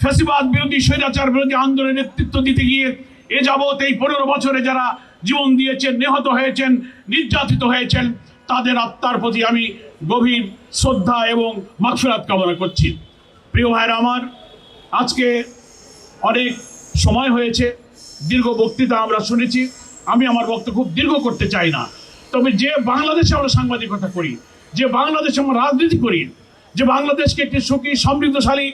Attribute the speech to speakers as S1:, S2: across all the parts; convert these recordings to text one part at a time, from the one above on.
S1: ফ্যাসিবাদ বিরোধী স্বৈরাচার বিরোধী আন্দোলনের নেতৃত্ব দিতে গিয়ে এ যাবৎ এই 15 বছরে যারা জীবন দিয়েছেন, নিহত হয়েছেন, নির্যাতিত হয়েছেন, তাদের আত্মার প্রতি আমি গভীর শ্রদ্ধা এবং মাগফিরাত কামনা করছি। প্রিয় ভাইরা আমার, আজকে অনেক সময় হয়েছে, দীর্ঘ বক্তৃতা আমরা শুনেছি। আমি আমার বক্তব্য খুব দীর্ঘ করতে চাই না। তবে যে বাংলাদেশে আমরা সাংবাদিকতা করি, যে বাংলাদেশে আমরা রাজনীতি করি, যে বাংলাদেশকে একটি সুখী সমৃদ্ধশালী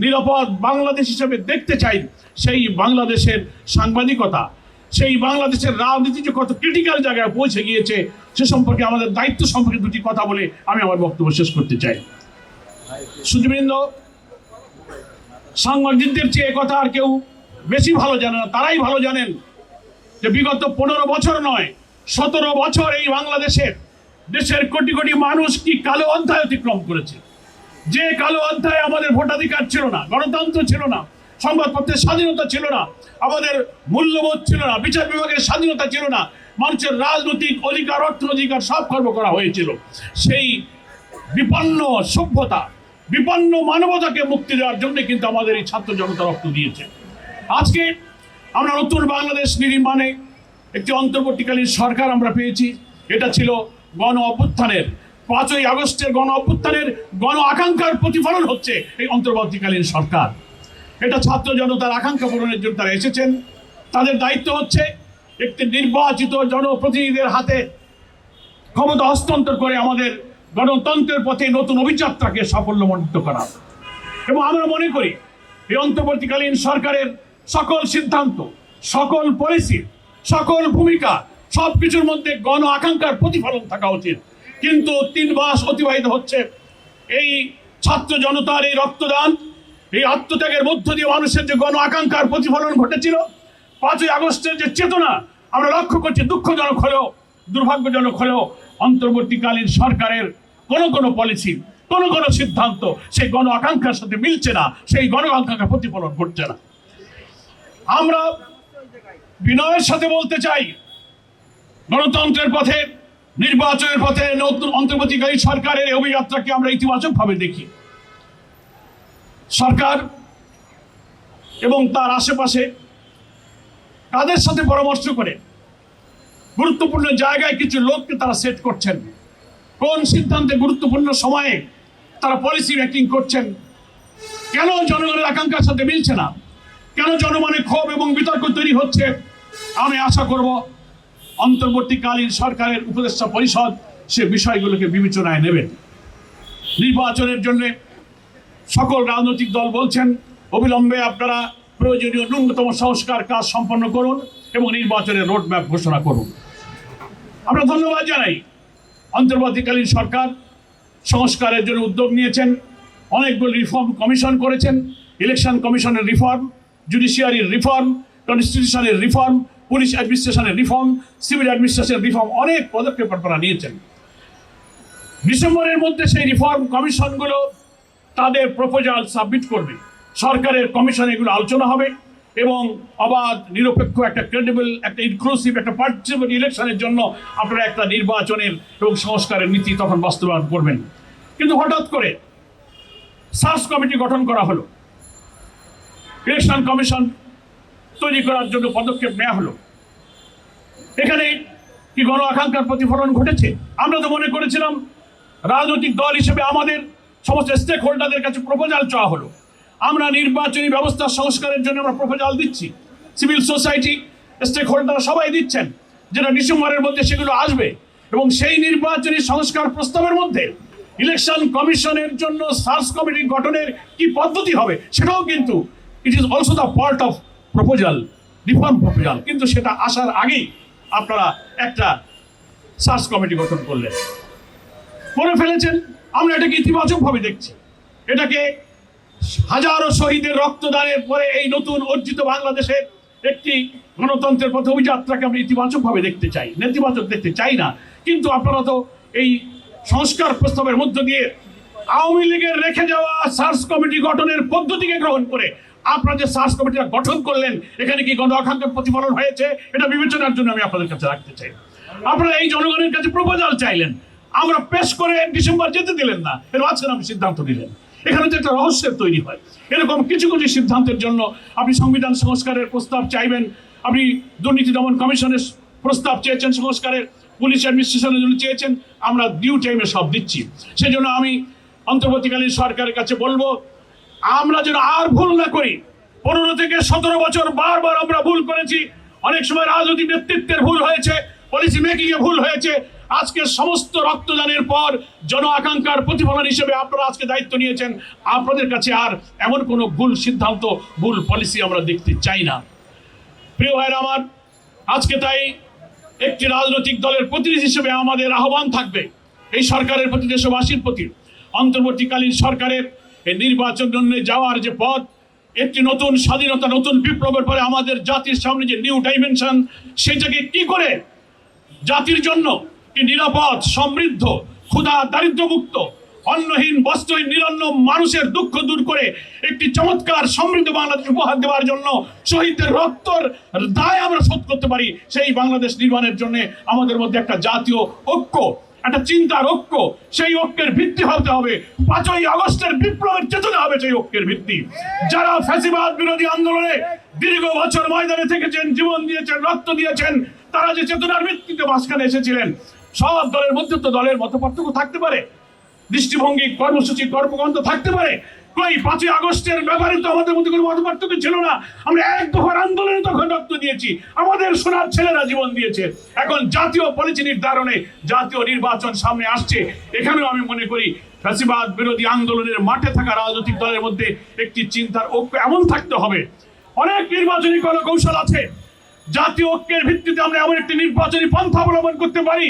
S1: নিরাপদ বাংলাদেশ হিসেবে দেখতে চাই, সেই বাংলাদেশের সাংবাদিকতা, সেই বাংলাদেশের রাজনীতি যে কত ক্রিটিক্যাল জায়গায় পৌঁছে গিয়েছে সে সম্পর্কে আমাদের দায়িত্ব সম্পর্কে দুটি কথা বলে আমি আমার বক্তব্য শেষ করতে চাই। সুধীবৃন্দ, সাংবাদিকদের চেয়ে কথা আর কেউ বেশি ভালো জানে না। তারাই ভালো জানেন যে বিগত 15 বছর নয়, 17 বছর এই বাংলাদেশের দেশের কোটি কোটি মানুষ কি কালো অধ্যায় অতিক্রম করেছে। যে কালো অধ্যায়ে আমাদের ভোটাধিকার ছিল না, গণতন্ত্র ছিল না, সংবাদপত্রের স্বাধীনতা ছিল না, আমাদের মূল্যবোধ ছিল না, বিচার বিভাগের স্বাধীনতা ছিল না, মানুষের রাজনৈতিক অধিকার, অর্থ অধিকার সব খর্ব করা হয়েছিল। সেই বিপন্ন সভ্যতা, বিপন্ন মানবতাকে মুক্তি দেওয়ার জন্য কিন্তু আমাদের এই ছাত্র জনতা রক্ত দিয়েছে। আজকে আমরা নতুন বাংলাদেশ নির্মাণে একটি অন্তর্বর্তীকালীন সরকার আমরা পেয়েছি। এটা ছিল গণ অভ্যুত্থানের, 5ই আগস্টের গণ অভ্যুত্থানের গণ আকাঙ্ক্ষার প্রতিফলন হচ্ছে এই অন্তর্বর্তীকালীন সরকার। এটা ছাত্র জনতার আকাঙ্ক্ষা পূরণের জন্য তারা এসেছেন। তাদের দায়িত্ব হচ্ছে একটি নির্বাচিত জনপ্রতিনিধিদের হাতে ক্ষমতা হস্তান্তর করে আমাদের গণতন্ত্রের পথে নতুন অভিযাত্রাকে সাফল্যমণ্ডিত করা। এবং আমরা মনে করি এই অন্তর্বর্তীকালীন সরকারের সকল সিদ্ধান্ত, সকল পলিসি, সকল ভূমিকা সবকিছুর মধ্যে গণ আকাঙ্ক্ষার প্রতিফলন থাকা উচিত। কিন্তু 3 মাস অতিবাহিত হচ্ছে, এই ছাত্র জনতার এই রক্তদান, এই আত্মত্যাগের মধ্য দিয়ে মানুষের যে গণ আকাঙ্ক্ষার প্রতিফলন ঘটেছিল, 5ই আগস্টের যে চেতনা আমরা লক্ষ্য করছি, দুঃখজনক হলেও দুর্ভাগ্যজনক হলেও অন্তর্বর্তীকালীন সরকারের কোনো পলিসি, কোনো সিদ্ধান্ত সেই গণ আকাঙ্ক্ষার সাথে মিলছে না, সেই গণ আকাঙ্ক্ষার প্রতিফলন ঘটছে না। আমরা বিনয়ের সাথে বলতে চাই, গণতন্ত্রের পথে, নির্বাচনের পথে নতুন অন্তর্বর্তীকালীন সরকারের অভিযাত্রাকে আমরা ইতিবাচকভাবে দেখি। সরকার এবং তার আশেপাশে তাদের সাথে পরামর্শ করে গুরুত্বপূর্ণ জায়গায় কিছু লোককে তারা সেট করছেন। কোন সিদ্ধান্তে গুরুত্বপূর্ণ সময়ে তারা পলিসি মেকিং করছেন, কেন জনগণের আকাঙ্ক্ষার সাথে মিলছে না, কেন জনমনে ক্ষোভ এবং বিতর্ক তৈরি হচ্ছে। আমি আশা করব অন্তর্বর্তীকালীন সরকারের উপদেষ্টা পরিষদ সে বিষয়গুলোকে বিবেচনায় নেবেন। নির্বাচনের জন্য সকল রাজনৈতিক দল বলছেন অবিলম্বে আপনারা প্রয়োজনীয় ন্যূনতম সংস্কার কাজ সম্পন্ন করুন এবং নির্বাচনের রোডম্যাপ ঘোষণা করুন। আমরা ধন্যবাদ জানাই অন্তর্বর্তীকালীন সরকার সংস্কারের জন্য উদ্যোগ নিয়েছেন, অনেকগুলো রিফর্ম কমিশন করেছেন। ইলেকশন কমিশনের রিফর্ম, জুডিশিয়ারির রিফর্ম, কনস্টিটিউশনের রিফর্ম, পুলিশ অ্যাডমিনিস্ট্রেশনের রিফর্ম, সিভিল অ্যাডমিনিস্ট্রেশনের রিফর্ম, অনেক পদক্ষেপ আপনারা নিয়েছেন। ডিসেম্বরের মধ্যে সেই রিফর্ম কমিশনগুলো তাদের প্রপোজাল সাবমিট করবে, সরকারের কমিশনে এগুলো আলোচনা হবে এবং অবাধ, নিরপেক্ষ, একটা ক্রেডিবল, একটা ইনক্লুসিভ, একটা পার্টিসিপেট ইলেকশনের জন্য আপনারা একটা নির্বাচনের এবং সংস্কারের নীতি তখন বাস্তবায়ন করবেন। কিন্তু হঠাৎ করে সার্চ কমিটি গঠন করা হলো, ইলেকশন কমিশন তৈরি করার জন্য পদক্ষেপ নেওয়া হলো। এখানে কি গণ আকাঙ্ক্ষার প্রতিফলন ঘটেছে? আমরা তো মনে করেছিলাম রাজনৈতিক দল হিসেবে আমাদের সমস্ত স্টেক হোল্ডারদের কাছে প্রপোজাল চাওয়া হলো, আমরা নির্বাচনী ব্যবস্থা সংস্কারের জন্য আমরা প্রপোজাল দিচ্ছি, সিভিল সোসাইটি, স্টেক হোল্ডার সবাই দিচ্ছেন, যেটা ডিসেম্বরের মধ্যে সেগুলো আসবে এবং সেই নির্বাচনী সংস্কার প্রস্তাবের মধ্যে ইলেকশন কমিশনের জন্য সার্চ কমিটি গঠনের কি পদ্ধতি হবে সেটাও কিন্তু it is also the part of proposal, reform proposal. কিন্তু সেটা আসার আগেই আপনারা একটা সার্চ কমিটি গঠন করলেন, করে ফেলেছেন। আমরা এটাকে ইতিবাচকভাবে দেখছি। এটাকে হাজারো শহীদের রক্তদানের পরে এই নতুন অর্জিত বাংলাদেশের একটি গণতন্ত্রের পথে অভিযাত্রাকে আমরা ইতিবাচকভাবে দেখতে চাই, নেতিবাচক দেখতে চাই না। কিন্তু আপনারা তো এই সংস্কার প্রস্তাবের মধ্য দিয়ে আওয়ামী লীগের রেখে যাওয়া সার্চ কমিটি গঠনের পদ্ধতিকে গ্রহণ করে আপনারা যে সার্চ কমিটিটা গঠন করলেন, এখানে কি গণ আকাঙ্ক্ষার প্রতিফলন হয়েছে এটা বিবেচনার জন্য আমি আপনাদের কাছে রাখতে চাই। আপনারা এই জনগণের কাছে প্রপোজাল চাইলেন, আমরা পেশ করে ডিসেম্বর যেতে দিলেন না, এর মাঝখানে আপনি সিদ্ধান্ত নিলেন। এখানে তো একটা রহস্যের তৈরি হয়। এরকম কিছু কিছু সিদ্ধান্তের জন্য আপনি সংবিধান সংস্কারের প্রস্তাব চাইবেন, আপনি দুর্নীতি দমন কমিশনের প্রস্তাব চেয়েছেন সংস্কারের, পুলিশ অ্যাডমিনিস্ট্রেশনের জন্য চেয়েছেন, আমরা ডিউ টাইমে সব দিচ্ছি। সেজন্য আমি অন্তর্বর্তীকালীন সরকারের কাছে বলবো, আমরা যেন আর ভুল না করি। 15 থেকে 17 বছর বারবার আমরা ভুল করেছি। অনেক সময় রাজনৈতিক নেতৃত্বের ভুল হয়েছে, পলিসি মেকিং এ ভুল হয়েছে। আজকে সমস্ত রক্তদানের পর জন আকাঙ্ক্ষার প্রতিফলন হিসেবে আপনারা আজকে দায়িত্ব নিয়েছেন। আপনাদের কাছে আর এমন কোনো ভুল সিদ্ধান্ত, ভুল পলিসি আমরা দেখতে চাই না। প্রিয় ভাইরা আমার, আজকে তাই একটি রাজনৈতিক দলের প্রতিনিধি হিসেবে আমাদের আহ্বান থাকবে এই সরকারের প্রতি, দেশবাসীর প্রতি, অন্তর্বর্তীকালীন সরকারের এই নির্বাচন যাওয়ার যে পথ, একটি নতুন স্বাধীনতা, নতুন বিপ্লবের পরে আমাদের জাতির সামনে যে নিউ ডাইমেনশন, সেটাকে কি করে জাতির জন্য কি নিরাপদ, সমৃদ্ধ, ক্ষুধা দারিদ্র্যমুক্ত, অন্নহীন, বস্ত্রহীন, নিরন্ন মানুষের দুঃখ দূর করে একটি চমৎকার সমৃদ্ধ বাংলাদেশ উপহার দেওয়ার জন্য শহীদদের রক্তর দায় আমরা শোধ করতে পারি, সেই বাংলাদেশ নির্মাণের জন্য আমাদের মধ্যে একটা জাতীয় ঐক্য, একটা চিন্তার ঐক্য, সেই ঐক্যের ভিত্তি হতে হবে 5ই আগস্টের বিপ্লবের চেতনা হবে সেই ঐক্যের ভিত্তি। যারা ফ্যাসিবাদ বিরোধী আন্দোলনে দীর্ঘ বছর ময়দানে থেকেছেন, জীবন দিয়েছেন, রক্ত দিয়েছেন, তারা যে চেতনার ভিত্তিতে মাঝখানে এসেছিলেন, সব দলের মধ্যে তো দলের মত পার্থক্য থাকতে পারে, দৃষ্টিভঙ্গি, কর্মসূচি, কর্মকাণ্ড থাকতে পারে। কই 5ই আগস্টের ব্যাপারে তো আমাদের মধ্যে কোনো মত পার্থক্য ছিল না। আমরা এক দফার আন্দোলনে তখন রক্ত দিয়েছি, আমাদের সোনার ছেলেরা জীবন দিয়েছে। এখন জাতীয় পলিসি নির্ধারণে জাতীয় নির্বাচন সামনে আসছে, এখানেও আমি মনে করি ফ্যাসিবাদ বিরোধী আন্দোলনের মাঠে থাকা রাজনৈতিক দলের মধ্যে একটি চিন্তার ঐক্য এমন থাকতে হবে। অনেক নির্বাচনী কৌশল আছে, জাতীয় ঐক্যের ভিত্তিতে আমরা এমন একটি নির্বাচনী পন্থা অবলম্বন করতে পারি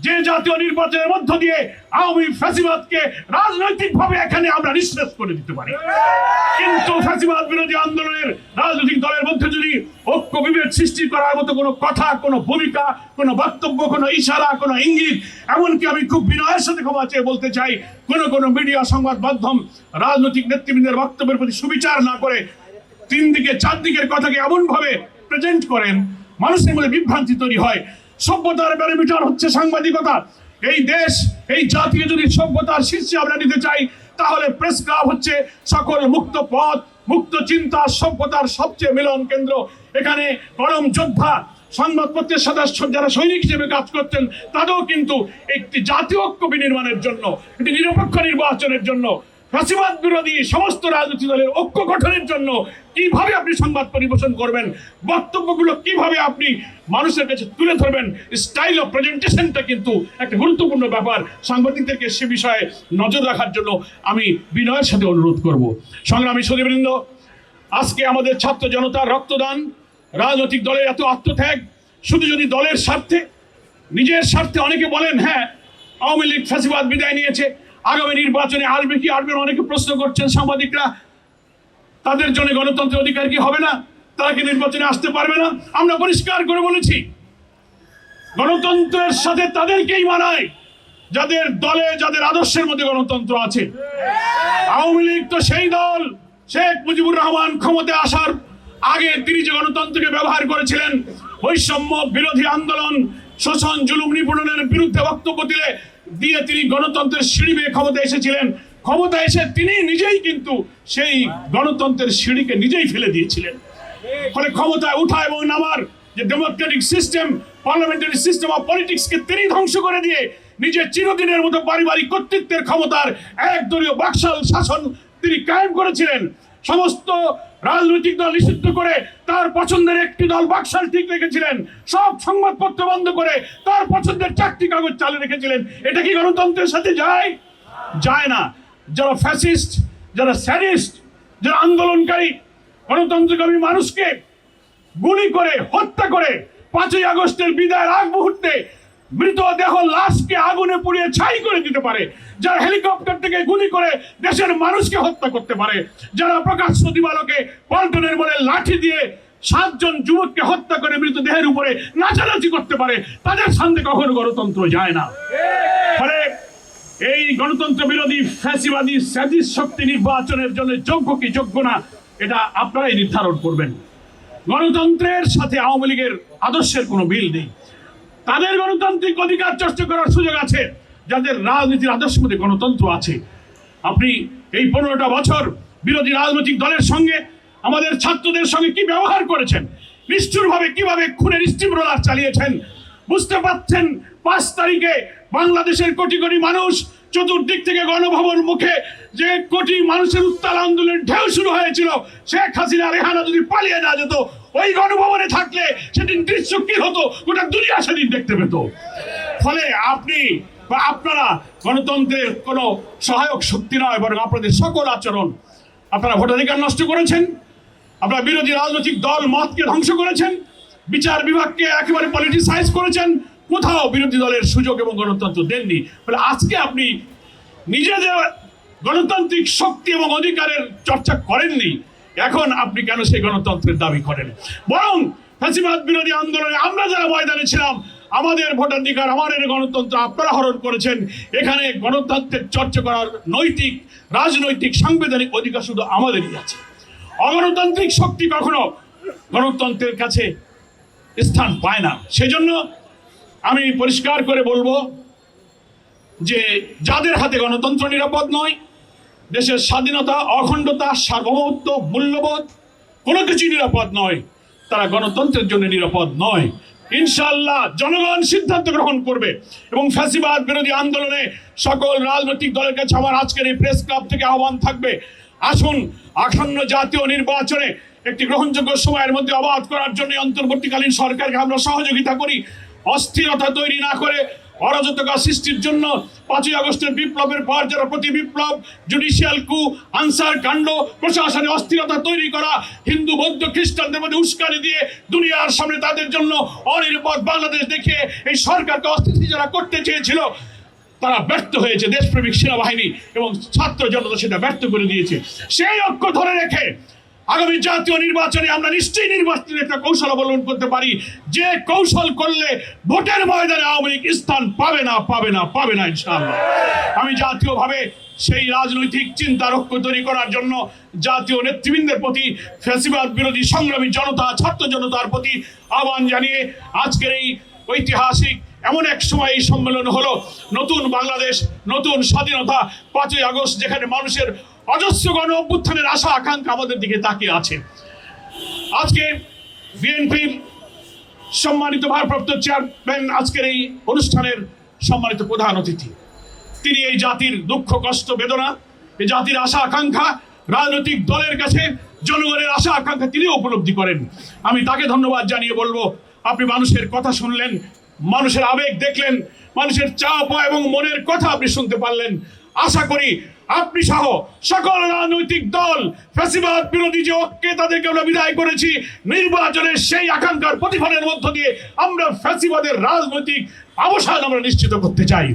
S1: যে জাতীয় নির্বাচনের মধ্য দিয়ে আওয়ামী ফ্যাসিবাদকে রাজনৈতিকভাবে এখানে আমরা নিঃশেষ করে দিতে পারি। কিন্তু ফ্যাসিবাদ বিরোধী আন্দোলনের রাজনৈতিক দলের মধ্যে যদি ঐক্য বিভেদ সৃষ্টি করার মতো কোনো কথা, কোনো ভূমিকা, কোনো বক্তব্য, কোনো ইশারা, কোনো ইঙ্গিত, এমনকি আমি খুব বিনয়ের সাথে ক্ষমা চেয়ে বলতে চাই, কোনো মিডিয়া, সংবাদ মাধ্যম রাজনৈতিক নেতৃবৃন্দের বক্তব্যের প্রতি সুবিচার না করে 3 দিকে 4 দিকের কথাকে এমন ভাবে প্রেজেন্ট করেন, মানুষের মধ্যে বিভ্রান্তি তৈরি হয়। সভ্যতার ব্যারোমিটার হচ্ছে সাংবাদিকতা। এই দেশ, এই জাতিকে যদি সভ্যতার শীর্ষে আমরা নিতে চাই, তাহলে প্রেস ক্লাব হচ্ছে সকল মুক্ত পথ, মুক্ত চিন্তা, সভ্যতার সবচেয়ে মিলন কেন্দ্র। এখানে গরম যোদ্ধা, সংবাদপত্রের সদস্য যারা সৈনিক হিসেবে কাজ করতেন, তাদেরও কিন্তু একটি জাতীয় ঐক্য বিনির্মাণের জন্য, একটি নিরপেক্ষ নির্বাচনের জন্য, ফ্যাসিবাদ বিরোধী সমস্ত রাজনৈতিক দলের ঐক্য গঠনের জন্য কিভাবে আপনি সংবাদ পরিবেশন করবেন, বক্তব্যগুলো কিভাবে আপনি মানুষের কাছে তুলে ধরবেন, স্টাইল অফ প্রেজেন্টেশনটা কিন্তু একটা গুরুত্বপূর্ণ ব্যাপার। সাংবাদিকদেরকে সে বিষয়ে নজর রাখার জন্য আমি বিনয়ের সাথে অনুরোধ করব। সংগ্রামী সুধীবৃন্দ, আজকে আমাদের ছাত্র জনতার রক্তদান, রাজনৈতিক দলের এত আত্মত্যাগ, শুধু যদি দলের স্বার্থে, নিজের স্বার্থে, অনেকে বলেন হ্যাঁ আওয়ামী লীগ ফ্যাসিবাদ বিদায় নিয়েছে, আগামী নির্বাচনে আসবে কি আসবে না, অনেকে প্রশ্ন করছেন সাংবাদিকরা, তাদের জন্য গণতন্ত্রের অধিকার কি হবে না, তারা কি নির্বাচনে আসতে পারবে না? আমরা পরিষ্কার করে বলেছি, গণতন্ত্রের সাথে তাদেরকেই মানায় যাদের দলে, যাদের আদর্শের মধ্যে গণতন্ত্র আছে। আওয়ামী লীগ তো সেই দল, শেখ মুজিবুর রহমান ক্ষমতায় আসার আগে তিনি যে গণতন্ত্রকে ব্যবহার করেছিলেন বৈষম্য বিরোধী আন্দোলন, শোষণ, জুলুম, নিপীড়নের বিরুদ্ধে বক্তব্য দিয়ে তিনি গণতন্ত্রের সিঁড়ি বেয়ে ক্ষমতায় এসেছিলেন। ক্ষমতা এসে তিনি নিজেই কিন্তু সেই গণতন্ত্রের সিঁড়িকে নিজেই ফেলে দিয়েছিলেন। ফলে ক্ষমতায় উঠা এবং নামার যে democratic system, parliamentary system of পলিটিক্সকে তিনি ধ্বংস করে দিয়ে নিজের চিরদিনের মতো পারিবারিক কর্তৃত্বের ক্ষমতার একদলীয় বাকশাল শাসন তিনি কায়েম করেছিলেন। সমস্ত রাজনৈতিক দল নিষিদ্ধ করে তার পছন্দের একটি দল বাকশাল ঠিক রেখেছিলেন। সব সংবাদপত্র বন্ধ করে তার পছন্দের 4টি কাগজ চালু রেখেছিলেন। এটা কি গণতন্ত্রের সাথে যায়? যায় না। যারা ফ্যাসিস্ট, যারা স্যাডিস্ট, যারা আন্দোলনকারী, গণতন্ত্রকামী মানুষকে গুলি করে হত্যা করে 5ই আগস্টের বিদায়ের আগ মুহূর্তে মৃতদেহ লাশকে আগুনে পুড়িয়ে ছাই করে দিতে পারে, যারা হেলিকপ্টার থেকে গুলি করে দেশের মানুষকে হত্যা করতে পারে, যারা প্রকাশ্য দিবালোকে পল্টনের বলে লাঠি দিয়ে 7 জন যুবককে হত্যা করে মৃতদেহের উপরে নাচানাচি করতে পারে, তাদের সামনে কখনো গণতন্ত্র যায় না। ফলে এই গণতন্ত্র বিরোধী ফ্যাসিবাদী স্যাডিস্ট শক্তি নির্বাচনের জন্য যোগ্য কি যোগ্য না, এটা আপনারাই নির্ধারণ করবেন। গণতন্ত্রের সাথে আওয়ামী লীগের আদর্শের কোনো মিল নেই। তাদের গণতান্ত্রিক অধিকার চর্চা করার সুযোগ আছে যাদের রাজনীতির আদর্শের মধ্যে গণতন্ত্র আছে। আপনি এই 15টা বছর বিরোধী রাজনৈতিক দলের সঙ্গে, আমাদের ছাত্রদের সঙ্গে কি ব্যবহার করেছেন, নিষ্ঠুরভাবে কিভাবে খুনের স্টিম রোলার চালিয়েছেন। বুঝতে পারছেন 5 তারিখে বাংলাদেশের কোটি কোটি মানুষ চতুর্দিক থেকে গণভবন মুখে যে কোটি মানুষের উত্তাল আন্দোলনের ঢেউ শুরু হয়েছিল, শেখ হাসিনা রেহানা যদি পালিয়ে না যেত, ওই গণভবনে থাকলে সেদিন দৃশ্য কি হতো গোটা দুনিয়া সেদিন দেখতে পেত। ফলে আপনি বা আপনারা গণতন্ত্রের কোনো সহায়ক শক্তি নয়, বরং আপনাদের সকল আচরণ, আপনারা ভোটাধিকার নষ্ট করেছেন, আপনারা বিরোধী রাজনৈতিক দল মতকে ধ্বংস করেছেন, বিচার বিভাগকে একেবারে পলিটিসাইজ করেছেন, কোথাও বিরোধী দলের সুযোগ এবং গণতন্ত্র দেননি। ফলে আজকে আপনি নিজেদের গণতান্ত্রিক শক্তি এবং অধিকারের চর্চা করেননি, এখন আপনি কেন সেই গণতন্ত্রের দাবি করেন? বরং ফ্যাসিবাদ বিরোধী আন্দোলনে আমরা যারা ময়দানে ছিলাম, আমাদের ভোটাধিকার, আমাদের গণতন্ত্র আপনারা হরণ করেছেন। এখানে গণতন্ত্রের চর্চা করার নৈতিক, রাজনৈতিক, সাংবিধানিক অধিকার শুধু আমাদেরই আছে। অগণতান্ত্রিক শক্তি কখনো গণতন্ত্রের কাছে স্থান পায় না। সেজন্য আমি পরিষ্কার করে বলবো যে যাদের হাতে গণতন্ত্র নিরাপদ নয়, দেশের স্বাধীনতা, অখণ্ডতা, সার্বভৌমত্ব, মূল্যবোধ কোনো কিছু নিরাপদ নয়, তারা গণতন্ত্রের জন্য নিরাপদ নয়। ইনশাআল্লাহ জনগণ সিদ্ধান্ত গ্রহণ করবে এবং ফ্যাসিবাদ বিরোধী আন্দোলনে সকল রাজনৈতিক দলের কাছে আমার আজকের এই প্রেস ক্লাব থেকে আহ্বান থাকবে, আসুন আসন্ন জাতীয় নির্বাচনে একটি গ্রহণযোগ্য সময়ের মধ্যে অবাধ করার জন্য অন্তর্বর্তীকালীন সরকারকে আমরা সহযোগিতা করি। অস্থিরতা তৈরি না করে, অরাজকতা সৃষ্টির জন্য 5ই আগস্টের বিপ্লবের পর যারা প্রতি বিপ্লব, জুডিশিয়াল কু, আনসার কাণ্ড, প্রশাসনে অস্থিরতা তৈরি করা, হিন্দু বৌদ্ধ খ্রিস্টানদের মধ্যে উস্কানি দিয়ে দুনিয়ার সামনে তাদের জন্য অনিরাপদ বাংলাদেশ দেখিয়ে এই সরকারকে অস্থিতিশীল যারা করতে চেয়েছিল, তারা ব্যর্থ হয়েছে। দেশপ্রেমিক সেনাবাহিনী এবং ছাত্র জনতা সেটা ব্যর্থ করে দিয়েছে। সেই ঐক্য ধরে রেখে আগামী জাতীয় নির্বাচনে আমরা নিশ্চয়ই নির্বাচনের একটা কৌশল অবলম্বন করতে পারি, যে কৌশল করলে ভোটের ময়দানে আওয়ামী লীগ স্থান পাবে না ইনশাআল্লাহ। আমি জাতীয়ভাবে সেই রাজনৈতিক চিন্তার ঐক্য তৈরি করার জন্য জাতীয় নেতৃবৃন্দের প্রতি, ফ্যাসিবাদ বিরোধী সংগ্রামী জনতা, ছাত্র জনতার প্রতি আহ্বান জানিয়ে আজকের এই ঐতিহাসিক এমন এক সময় এই সম্মেলন হলো, নতুন বাংলাদেশ, নতুন স্বাধীনতা, 5ই আগস্ট, যেখানে মানুষের অজস্র গণ অভ্যুত্থানের আশা আকাঙ্ক্ষা আমাদের দিকে তাকিয়ে আছে। আজকে বিএনপির সম্মানিত ভারপ্রাপ্ত চেয়ারম্যান আজকের এই অনুষ্ঠানের সম্মানিত প্রধান অতিথি, তিনি এই জাতির দুঃখ, কষ্ট, বেদনা, এই জাতির আশা আকাঙ্ক্ষা রাজনৈতিক দলের কাছে জনগণের আশা আকাঙ্ক্ষা তিনি উপলব্ধি করেন। আমি তাকে ধন্যবাদ জানিয়ে বলবো, আপনি মানুষের কথা শুনলেন, মানুষের আবেগ দেখলেন, মানুষের চাওয়া এবং মনের কথা আপনি শুনতে পারলেন। আশা করি আপনি সহ সকল রাজনৈতিক দল ফ্যাসিবাদ বিরোধী যে ঐক্যে তাদেরকে আমরা বিদায় করেছি, নির্বাচনের সেই আকাঙ্ক্ষার প্রতিফলনের মধ্য দিয়ে আমরা ফ্যাসিবাদের রাজনৈতিক অবসান আমরা নিশ্চিত করতে চাই।